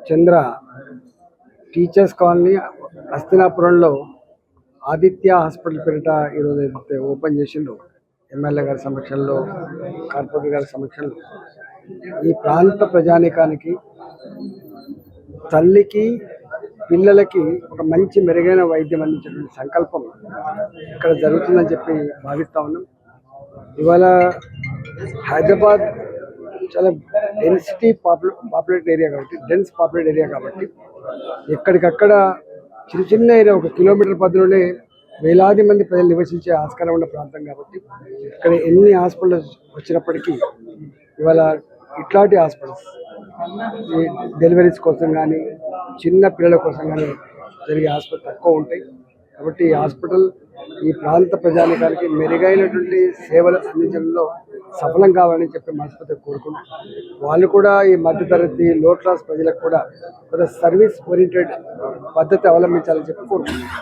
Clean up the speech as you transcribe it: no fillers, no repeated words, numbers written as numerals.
చంద్ర teachers colony హస్తినాపురంలో Aditya hospital పేరిట ఈరోజు అయితే ఓపెన్ చేసిండ్రు. ఎమ్మెల్యే గారి సమక్షంలో, కార్పొరేటర్ గారి సమక్షంలో ఈ ప్రాంత ప్రజానీకానికి, తల్లికి, పిల్లలకి ఒక మంచి మెరుగైన వైద్యం అందించేటువంటి సంకల్పం ఇక్కడ జరుగుతుందని చెప్పి భావిస్తూ ఉన్నాం. ఇవాళ హైదరాబాద్ చాలా డెన్సిటీ పాపులేటెడ్ ఏరియా కాబట్టి, డెన్స్ పాపులేటెడ్ ఏరియా కాబట్టి ఎక్కడికక్కడ చిన్న చిన్న ఏరియా, 1 కిలోమీటర్ పరిధిలోనే వేలాది మంది ప్రజలు నివసించే ఆస్కారం ఉన్న ప్రాంతం కాబట్టి ఇక్కడ ఎన్ని హాస్పిటల్స్ వచ్చినప్పటికీ ఇవాళ ఇట్లాంటి హాస్పిటల్స్ ఈ డెలివరీస్ కోసం కానీ, చిన్న పిల్లల కోసం కానీ జరిగే హాస్పిటల్ తక్కువ ఉంటాయి. కాబట్టి ఈ హాస్పిటల్ ఈ ప్రాంత ప్రజానికానికి మెరుగైనటువంటి సేవలు అందించడంలో సఫలం కావాలని చెప్పి మనస్ఫూర్తిగా కోరుకుంటున్నాం. వాళ్ళు కూడా ఈ మధ్యతరగతి లో క్లాస్ ప్రజలకు కూడా కొంత సర్వీస్ ఓరియంటెడ్ పద్ధతి అవలంబించాలని చెప్పి కోరుకుంటున్నాం.